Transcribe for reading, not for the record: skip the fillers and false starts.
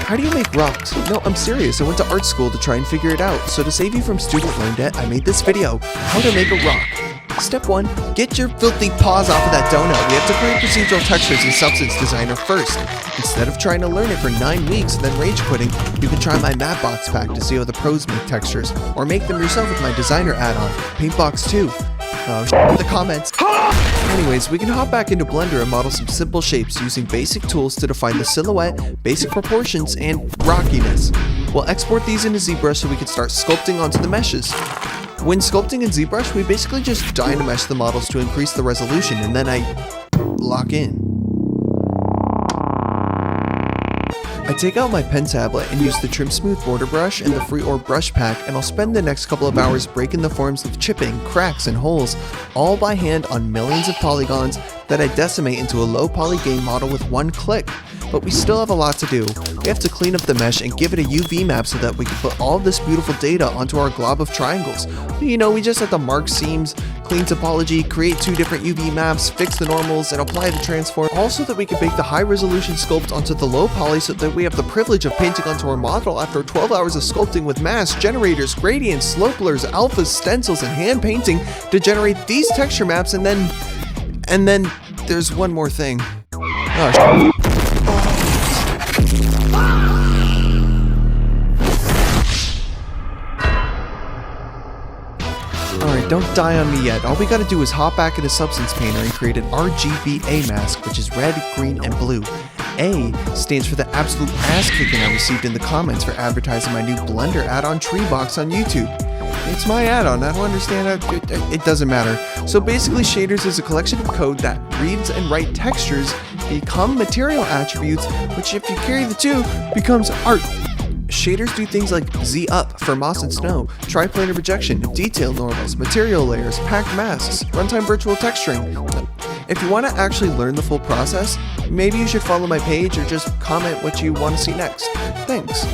how do you make rocks? No, I'm serious. I went to art school to try and figure it out. So to save you from student loan debt, I made this video, how to make a rock. Step 1, get your filthy paws off of that donut. We have to create procedural textures in Substance Designer first. Instead of trying to learn it for 9 weeks and then rage quitting, you can try my Mapbox pack to see how the pros make textures, or make them yourself with my designer add-on, Paintbox 2. Oh, the comments. Anyways, we can hop back into Blender and model some simple shapes using basic tools to define the silhouette, basic proportions, and rockiness. We'll export these into ZBrush so we can start sculpting onto the meshes. When sculpting in ZBrush, we basically just dynamesh the models to increase the resolution, and then I lock in. I take out my pen tablet and use the Trim Smooth border brush and the Free Orb brush pack, and I'll spend the next couple of hours breaking the forms of chipping, cracks, and holes, all by hand on millions of polygons that I decimate into a low poly game model with one click. But we still have a lot to do. We have to clean up the mesh and give it a UV map so that we can put all this beautiful data onto our glob of triangles. You know, we just have to mark seams, clean topology, create 2 different UV maps, fix the normals, and apply the transform, all so that we can bake the high resolution sculpt onto the low poly so that we have the privilege of painting onto our model after 12 hours of sculpting with masks, generators, gradients, slope-blurs, alphas, stencils, and hand painting to generate these texture maps, and then there's one more thing. Oh, Alright, don't die on me yet. All we gotta do is hop back into Substance Painter and create an RGBA mask, which is red, green, and blue. A stands for the absolute ass kicking I received in the comments for advertising my new Blender add-on tree box on YouTube. It's my add-on, I don't understand how it doesn't matter. So basically, shaders is a collection of code that reads and writes textures, become material attributes, which if you carry the 2, becomes art. Shaders do things like Z up for moss and snow, triplanar projection, detail normals, material layers, packed masks, runtime virtual texturing. If you want to actually learn the full process, maybe you should follow my page or just comment what you want to see next. Thanks.